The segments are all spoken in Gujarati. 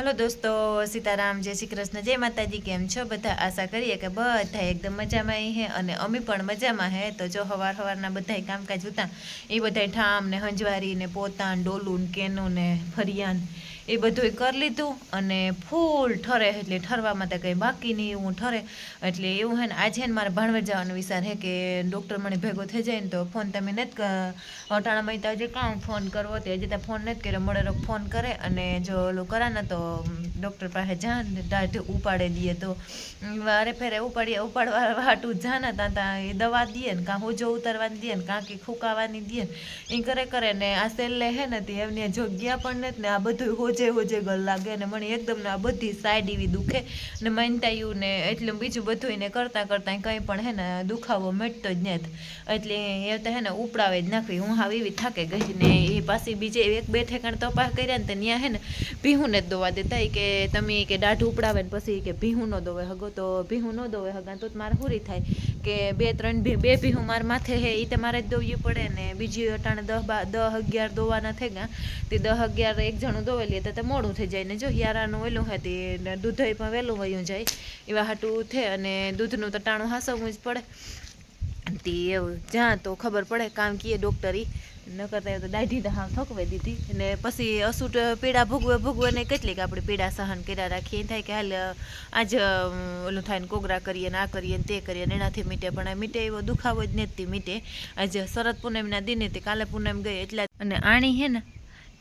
હલો દોસ્તો, સીતારામ, જય શ્રી કૃષ્ણ, જય માતાજી। કેમ છો બધા? આશા કરીએ કે બધા એકદમ મજામાં હે અને અમે પણ મજામાં હે। તો જો સવારના બધા કામકાજ હતા એ બધા ઠામ ને હંજવારી ને પોતાન ડોલું ને કેનું ને ફરિયાન એ બધું કરી લીધું અને ફૂલ ઠરે એટલે ઠરવામાં તો કંઈ બાકી નહીં એવું ઠરે એટલે એવું હે ને આજે ને મારે ભાણવડ જવાનો વિચાર હે કે ડૉક્ટર મને ભેગો થઈ જાય ને તો ફોન તમે નથી અટાણામાં તો હજી કામ ફોન કરવો તે હજી ત્યાં ફોન નથી કર્યો મળે ફોન કરે અને જો ઓલું કરા ને તો ડૉક્ટર પાસે જા ને દાઢ ઉપાડે દઈએ તો વારે ફેરે ઉપાડવા હાટું જા ને ત્યાં એ દવા દઈએ ને કાં હોજો ઉતારવાની દઈએ ને કાં કે ફૂંકાવાની દઈએ ને એ કરે ને આ સેલ્લે હે ને તે એમને જો ગયા પણ નથી ને આ બધું હોજે ગલ લાગે ને મને એકદમ ને આ બધી સાઈડ એવી દુખે ને માનતાયું ને એટલું બીજું બધું એને કરતાં કંઈ પણ હે ને દુખાવો મટતો જ નથી એટલે એ તો હે ને ઉપડાવે જ નાખવી હું હાવ એવી થાકે ગઈ ને એ પાછી બીજે એક બે ઠેકાણ તપાસ કર્યા ને તો ત્યાં હે ને ભીહું ને જ દોવા દેતા કે તમે કે દાઢ ઉપડાવે ને પછી કે ભીહું ન દોવે હગો તો ભીહું ન દોવે હગા તો મારે પૂરી થાય કે બે ભીહું મારા માથે હે એ તો મારે જ દોવવી પડે ને બીજી અટાણે 10-11 દોવાના થઈ ગયા તે 10-11 એક જણું દોવેલી તો મોડું થઈ જાય ને જો યારાનું ઓલું હે તે દૂધ પણ વહેલું વયું જાય એવા હાટું થે અને દૂધનું તો ટાણું હાસવવું જ પડે તે એવું જ્યાં તો ખબર પડે કામ કીએ ડૉક્ટરી ન કરતા તો દાઢી તો હા થકવાઈ દીધી ને પછી અસૂટ પીડા ભોગવે ને કેટલીક આપણે પીડા સહન કર્યા રાખીએ થાય કે હાલ આજ ઓલું થાય ને કોગરા કરીએ ને આ કરીએ ને તે કરીએ ને એનાથી મીટે પણ આ મીટે એવો દુખાવો જ નથી મીટે આજે શરદ પૂનમના દિને તે કાલે પૂનમ ગઈ એટલા અને આણી હે ને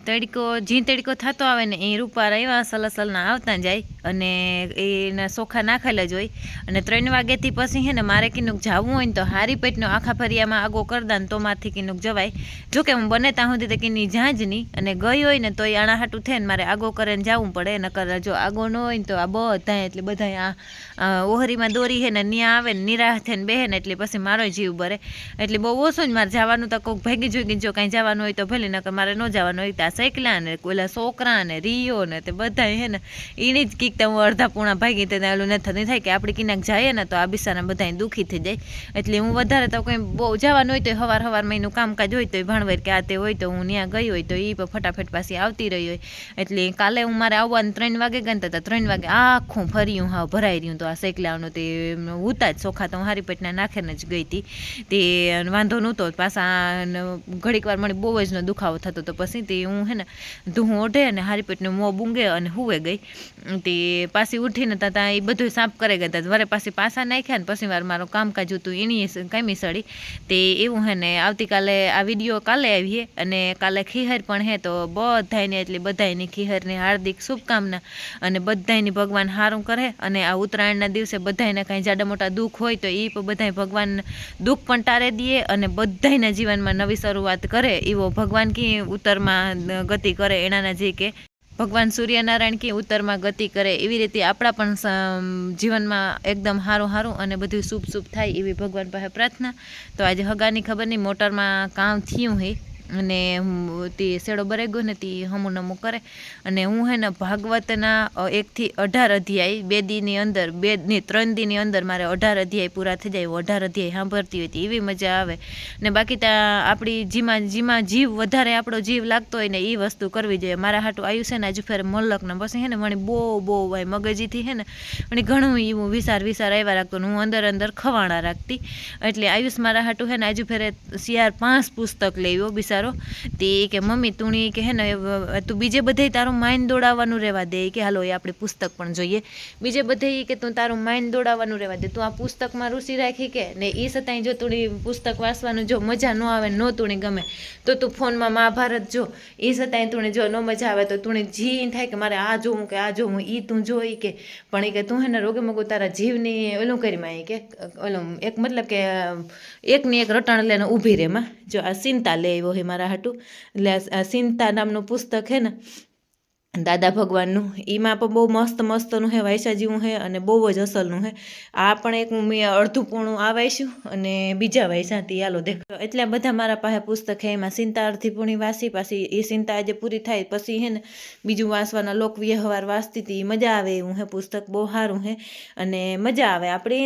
તડકો થતો આવે ને એ રૂપારા એવા સલસલના આવતા જાય અને એના ચોખા નાખેલા જ હોય અને 3 વાગ્યાથી પછી હે ને મારે કીનુક જવું હોય ને તો હારી પેટનો આખા ફરિયામાં આગો કરદા ને તો મારથી કીનુક જવાય જોકે હું બને ત્યાં સુધી તો કીની જ્યાં જ નહીં અને ગઈ હોય ને તો એ આણા હાટું થઈને મારે આગો કરે ને જવું પડે નકર જો આગો ન હોય ને તો આ બધા એટલે બધા આ ઓહરીમાં દોરી હે ને ત્યાં આવે ને નિરાહ થઈને બેહે ને એટલે પછી મારો જીવ બરે એટલે બહુ ઓછું જ મારે જવાનું તો કોઈક ભેગી જોઈ જો કાંઈ જવાનું હોય તો ભલે નકર મારે ન જવાનું હોય સૈકલા ને ઓલા છોકરા ને રીયો ને તે બધા હે ને એની જ કીક હું અડધા પૂણા ભાગી તે ઓલું નથી થાય કે આપણે કિનાક જઈએ ને તો આ બિસાના બધા દુઃખી થઈ જાય એટલે હું વધારે તો કંઈ બહુ જવાનું હોય તો સવારમાં એનું કામકાજ હોય તો ભાણવર કે આ તે હોય તો હું ત્યાં ગઈ હોય તો એ પણ ફટાફટ પાછી આવતી રહી હોય એટલે કાલે હું મારે આવવાનું 3 વાગે ગણતા હતા 3 વાગે આખું ફર્યું હાવ ભરાઈ રહ્યું તો આ સૈકલાનું તે ઉતા જ ચોખા તો હું હારી પેટના નાખીને જ ગઈ હતી તે વાંધો નહોતો પાછા ઘડીક વાર મને બહુ જ દુખાવો થતો તો પછી તે હું હે ને ધૂં ઓઢે અને હારી પેટનું મોં બૂંગે અને હુવે ગઈ તે પાછી ઉઠીને ત્યાં એ બધું સાફ કરે ગયા હતા વરે પાછા નાખ્યા ને પછી વાર મારું કામકાજ હતું એની કામી સડી તે એવું હે ને આવતીકાલે આ વિડીયો કાલે આવીએ અને કાલે ખીહર પણ હે તો બધાને એટલે બધાની ખીહરની હાર્દિક શુભકામના અને બધાની ભગવાન સારું કરે અને આ ઉત્તરાયણના દિવસે બધાને કાંઈ જાડા મોટા દુઃખ હોય તો એ પણ બધાય ભગવાન દુઃખ પણ ટારે દે અને બધાના જીવનમાં નવી શરૂઆત કરે એવો ભગવાન કી ઉત્તરમાં ગતિ કરે એનાના જે કે ભગવાન સૂર્યનારાયણ કી ઉત્તરમાં ગતિ કરે એવી રીતે આપણા પણ જીવનમાં એકદમ સારું અને બધું શુભ થાય એવી ભગવાન પાસે પ્રાર્થના તો આજે હગાની ખબર નહીં મોટરમાં કામ થયું હે અને તે શેડો બરાઈ ગયો ને તે હમું નમું કરે અને હું હે ને ભાગવતના 1 થી 18 અધ્યાય 2 દીની અંદર 3 દીની અંદર મારે 18 અધ્યાય પૂરા થઈ જાય 18 અધ્યાય સાંભળતી હોય એવી મજા આવે ને બાકી ત્યાં આપણી જીમાં જીવ વધારે આપણો જીવ લાગતો હોય ને એ વસ્તુ કરવી જોઈએ મારા હાટું આવ્યું છે ને આજુ ફેર મલકને પછી હે ને મને બહુ મગજીથી હે ને મને ઘણું એવું વિચાર આવ્યા રાખતો ને હું અંદર ખવાણા રાખતી એટલે આયુષ મારા હાટું હે ને આજુ ફેરે 4-5 પુસ્તક લેવો બિસારો તે કે મમ્મી તું કે હે ને તું બીજે બધે તારું માઇન્ડ દોડાવવાનું રહેવા દે કે હાલો એ આપણે પુસ્તક પણ જોઈએ બીજે બધે કે તું તારું માઇન્ડ દોડાવવાનું રહેવા દે તું આ પુસ્તકમાં રુચિ રાખી કે ને એ છતાંય જો તું પુસ્તક વાંચવાનું જો મજા ન આવે ન તું ગમે તો તું ફોનમાં મહાભારત જો એ છતાંય તું જો ન મજા આવે તો તું જી થાય કે મારે આ જોવું કે આ જોવું એ તું જોઈ કે પણ એ કે તું હે ને રોગે મગું તારા જીવની ઓલું કરીમાં કે ઓલું એક મતલબ કે એકની એક રટણ લઈને ઊભી રહેમાં જો આ ચિંતા લે એવો હે મારા હાટું એટલે આ ચિંતા નામનું પુસ્તક હે ને દાદા ભગવાનનું એમાં પણ બહુ મસ્તનું હે વાયસા જેવું હે અને બહુ જ અસલનું હે આ પણ એક મેં અડધું પૂણું આ વાંચ્યું અને બીજા વાંચ્યાથી હાલો દેખ એટલા બધા મારા પાસે પુસ્તક હે એમાં ચિંતા અડધી પૂણી વાંચી પાછી એ ચિંતા આજે પૂરી થાય પછી હે ને બીજું વાંચવાના લોકવ્યવહાર વાંચતી હતી મજા આવે એવું હે પુસ્તક બહુ સારું હે અને મજા આવે આપણે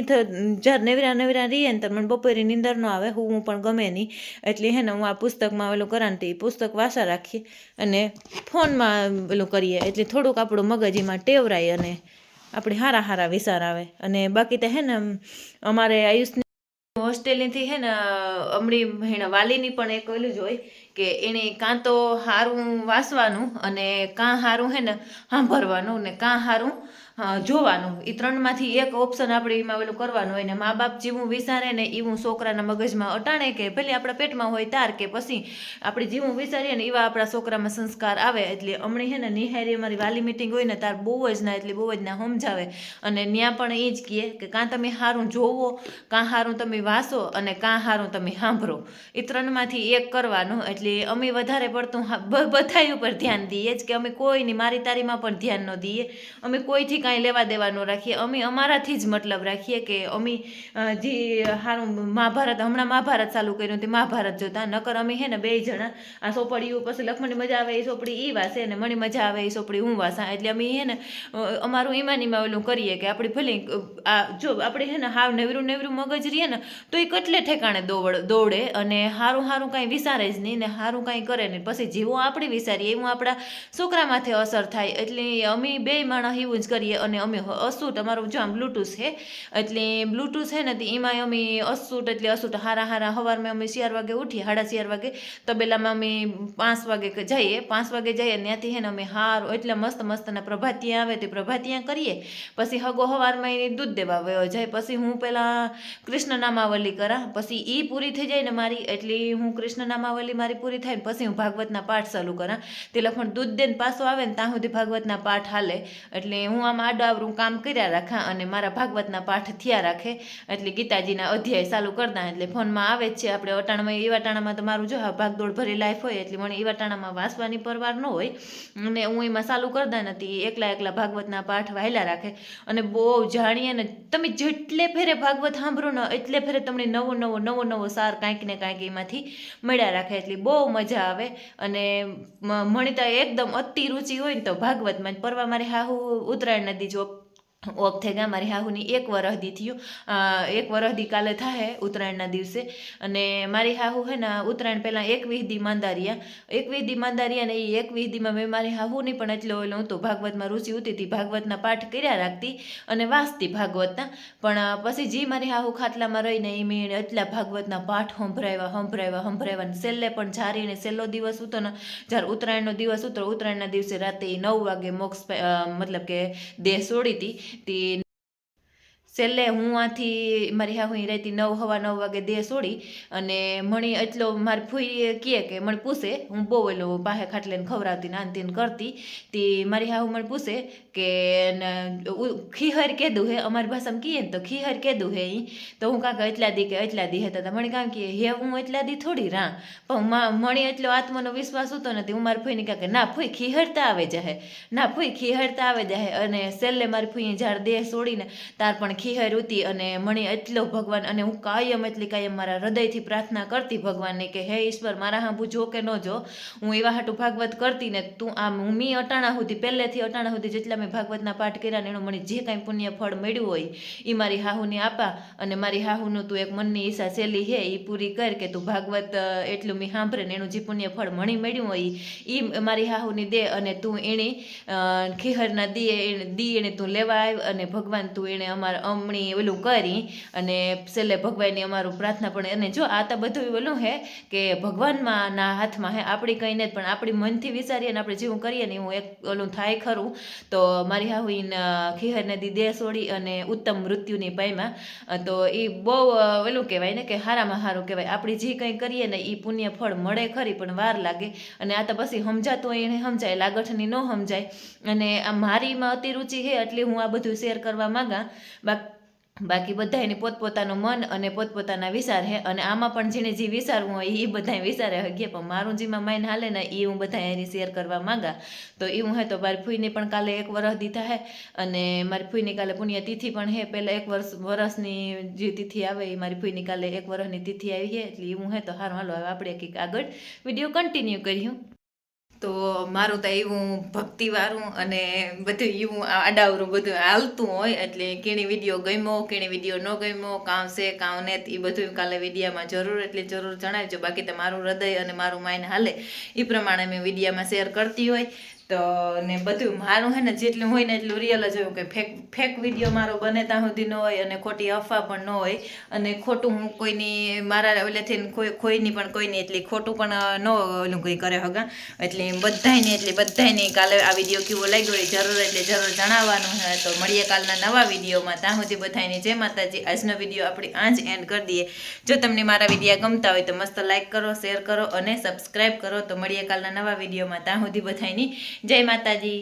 જ્યારે નવીરા રહીએ ને તો મને બપોરે નીંદર ન આવે હું પણ ગમે નહીં એટલે હે ને હું આ પુસ્તકમાં ઓલું કરાનતી પુસ્તક વાંચા રાખીએ અને ફોનમાં ઓલું કરીએ એટલે થોડુંક આપણું મગજ એમાં ટેવરાય અને આપણે હારા વિચાર આવે. અને બાકી તો હે ને અમારે આયુષની હોસ્ટેલથી હે ને હમણાં વાલીની પણ એક ઓલું જ હોય કે એને કાં તો સારું વાંચવાનું અને કાં સારું હે ને સાંભળવાનું ને કાં સારું જોવાનું. એ ત્રણમાંથી એક ઓપ્શન આપણે એમાં ઓલું કરવાનું હોય ને મા બાપ જેવું વિચારે ને એવું છોકરાના મગજમાં અટાણે કે ભલે આપણા પેટમાં હોય તાર કે પછી આપણે જેવું વિચારીએ ને એવા આપણા છોકરામાં સંસ્કાર આવે. એટલે હમણાં હે ને નિહારી અમારી વાલી મિટિંગ હોય ને તાર બહુ જ ના સમજાવે અને ત્યાં પણ એ જ કહે કે કાં તમે સારું જોવો, કાં સારું તમે વાંચો અને કાં સારું તમે સાંભળો. એ ત્રણમાંથી એક કરવાનું. એટલે અમે વધારે પડતું બધા ઉપર ધ્યાન દઈએ જ કે અમે કોઈની મારી તારીમાં પણ ધ્યાન ન દઈએ. અમે કોઈથી કાંઈ લેવા દેવા ન રાખીએ. અમે અમારાથી જ મતલબ રાખીએ કે અમે જે સારું હમણાં મહાભારત ચાલુ કર્યું તે મહાભારત જોતા. નકર અમે હે ને 2 જણા આ સોપડીઓ પછી લખમણની મજા આવે એ સોપડી એ વાસે અને મને મજા આવે એ સોપડી હું વાસા. એટલે અમે હે ને અમારું ઈમાનીમાં ઓલું કરીએ કે આપણે ભલે જો આપણે હે ને હાવ નેવરું મગજ રહીએ ને તો એ કેટલે ઠેકાણે દોડે અને સારું કાંઈ વિચારે જ નહીં ને સારું કાંઈ કરે નહીં. પછી જેવું આપણે વિચારીએ એવું આપણા છોકરામાંથી અસર થાય. એટલે અમે 2 માણસ એવું જ કરીએ. અને અમે અસૂટ અમારું જો આમ બ્લૂટૂથ છે એટલે બ્લૂટૂથ છે ને એમાં અમે અસૂટ એટલે અસૂટ હારા સવારમાં અમે 4 વાગે ઉઠીએ 4:30 વાગે તબેલામાં અમે 5 વાગે જઈએ 5 વાગે જઈએ ત્યાંથી હે ને અમે હાર એટલે મસ્તના પ્રભાતિયા આવે તે પ્રભાતિયા કરીએ. પછી હગો સવારમાં એને દૂધ દેવા વયો જાય. પછી હું પહેલાં કૃષ્ણ નામાવલી કરા. પછી એ પૂરી થઈ જાય ને મારી એટલે હું કૃષ્ણ નામાવલી મારી પૂરી થાય ને પછી હું ભાગવતના પાઠ ચાલુ કરા. તે લખણ દૂધ દે ને પાછો આવે ને ત્યાં સુધી ભાગવતના પાઠ હાલે. એટલે હું આમ આડાવરું કામ કર્યા રાખા અને મારા ભાગવતના પાઠ થયા રાખે. એટલે ગીતાજીના અધ્યાય ચાલુ કરતા એટલે ફોનમાં આવે જ છે. આપણે અટાણામાં એવા ટાણામાં તો મારું જો ભાગદોડ ભરી લાઈફ હોય એટલે મને એવા ટાણામાં વાંચવાની પરવાર ન હોય અને હું એમાં ચાલુ કરતા નથી. એકલા ભાગવતના પાઠ વાયલા રાખે. અને બહુ જાણીએ ને તમે જેટલે ફેરે ભાગવત સાંભળો ને એટલે ફેરે તમને નવો સાર કાંઈક ને કાંઈક એમાંથી મળ્યા રાખે. એટલે બહુ મજા આવે. અને મણિતા એકદમ અતિ રુચિ હોય ને તો ભાગવતમાં જ પરવા મારે હાહુ ઉત્તરાયણ નદી જો ઓફ થઈ ગયા. મારી હાહુની 1 વરસદી થયું 1 વરસદી કાલે થાય ઉત્તરાયણના દિવસે. અને મારી હાહુ હે ને ઉત્તરાયણ પહેલાં 21 દી માંદારિયા ને એ 21 દીમાં મેં મારી હાહુની પણ એટલો ઓલો હતો ભાગવતમાં રુચિ ઉતી હતી. ભાગવતના પાઠ કર્યા રાખતી અને વાંચતી ભાગવતના. પણ પછી જે મારી હાહુ ખાટલામાં રહીને એ મેં એટલા ભાગવતના પાઠ સંભળાવ્યા. છેલ્લે પણ જારીને છેલ્લો દિવસ હતો ને જ્યારે ઉત્તરાયણનો દિવસ હતો ઉત્તરાયણના દિવસે રાતે 9 વાગે મોક્ષ મતલબ કે દેહ છોડી હતી. તે છેલ્લે હું આથી મારી હાહુ રહેતી 9 વાગે દેહ છોડી. અને મણી એટલો મારી ફૂઈ કહે કે મને પૂછે હું બહુ એલો પાસે ખાટલે ખવડાવતી નાનતીને કરતી. તે મારી હાહુ મને પૂછે કે ખીહર કેદું હે અમારી ભાષામાં કહીએ ને તો ખીહર કેદું હે એ તો હું કાંક એટલા દી હતા મને કામ કહે હે હું એટલા દી થોડી રા. પણ મણી એટલો આત્મનો વિશ્વાસ હતો નથી. હું મારી ફૂઈને કહે કે ના ફૂઈ ખીહરતા આવે જાય. અને છેલ્લે મારી ફૂઈએ જ્યારે દેહ છોડીને તાર પણ ખીહર ઉતી અને મણી એટલો ભગવાન. અને હું કાયમ મારા હૃદયથી પ્રાર્થના કરતી ભગવાનને કે હે ઈશ્વર મારા હાંભું જો કે ન જો હું એવા હાટું ભાગવત કરતી ને તું આમ હું મી અટાણા સુધી પહેલેથી અટાણા સુધી જેટલા મેં ભાગવતના પાઠ કર્યા ને એનું મને જે કાંઈ પુણ્ય ફળ મળ્યું હોય એ મારી હાહુને આપા. અને મારી હાહુનું તું એક મનની ઈચ્છા સહેલી હે એ પૂરી કર કે તું ભાગવત એટલું મેં સાંભળે ને એનું જે પુણ્ય ફળ મળ્યું હોય એ મારી હાહુની દે. અને તું એણે ખીહરના દી એને તું લેવા આવ અને ભગવાન તું એને અમણી ઓલું કરી અને છેલ્લે ભગવાનની અમારું પ્રાર્થના પણ. અને જો આ તો બધું ઓલું હે કે ભગવાનમાં ના હાથમાં હે આપણી કંઈ નહીં પણ આપણી મનથી વિચારીએ ને આપણે જેવું કરીએ ને એવું એક ઓલું થાય ખરું. તો મારી હાહુ ખીહર નદી દેહ છોડી અને ઉત્તમ મૃત્યુની પામ્યા. તો એ બહુ ઓલું કહેવાય ને કે સારામાં સારું કહેવાય. આપણે જે કંઈ કરીએ ને એ પુણ્ય ફળ મળે ખરી પણ વાર લાગે. અને આ તો પછી સમજાતું હોય એને સમજાય લાગઠની ન સમજાય. અને આ મારીમાં અતિ રુચિ છે એટલે હું આ બધું શેર કરવા માંગા. બાકી બધા એની પોતપોતાનું મન અને પોતપોતાના વિચાર હે. અને આમાં પણ જેને જે વિચારવું હોય એ બધા વિચારે હગે. પણ મારું જેમાં માઇન હાલે ને એ હું બધા એની શેર કરવા માંગા. તો એવું હે તો મારી ફૂઈને પણ કાલે 1 વરસ દીધા હે. અને મારી ફૂઈની કાલે પુણ્યતિથિ પણ હે. પહેલાં 1 વર્ષની જે તિથિ આવે એ મારી ફૂઈની કાલે 1 વર્ષની તિથિ આવી છે. એટલે એવું હે તો સારું હાલો હવે આપણે કંઈક આગળ વિડીયો કન્ટિન્યુ કર્યું. તો મારું તો એવું ભક્તિવાળું અને બધું એવું આડાવરું બધું હાલતું હોય. એટલે કેણી વિડીયો ગમ્યો કેણી વિડીયો ન ગમ્યો કામ છે કામ ને એ બધું કાલે વિડીયામાં જરૂર જણાવજો. બાકી તો મારું હૃદય અને મારું માઇન્ડ હાલે એ પ્રમાણે મેં વિડીયામાં શેર કરતી હોય. તો ને બધું મારું હે ને જેટલું હોય ને એટલું રિયલ જ હોય, કે ફેક વિડીયો મારો બને ત્યાં સુધી ન હોય અને ખોટી અફવા પણ ન હોય, અને ખોટું હું કોઈની મારા ઓલેથી કોઈની પણ કોઈની એટલી ખોટું પણ ન ઓલું કંઈ કરે હગા. એટલે બધાયને કાલે આ વિડીયો કેવો લાગ્યો એ જરૂર જણાવવાનું છે. તો મળીએ કાલના નવા વિડીયોમાં. ત્યાં સુધી બધાયની જય માતાજી. આજનો વિડીયો આપણે આ જ એન્ડ કરી દઈએ. જો તમને મારા વિડીયો ગમતા હોય તો મસ્ત લાઈક કરો, શેર કરો અને સબસ્ક્રાઈબ કરો. તો મળીએ કાલના નવા વિડીયોમાં. ત્યાં સુધી બધાયની જય માતાજી.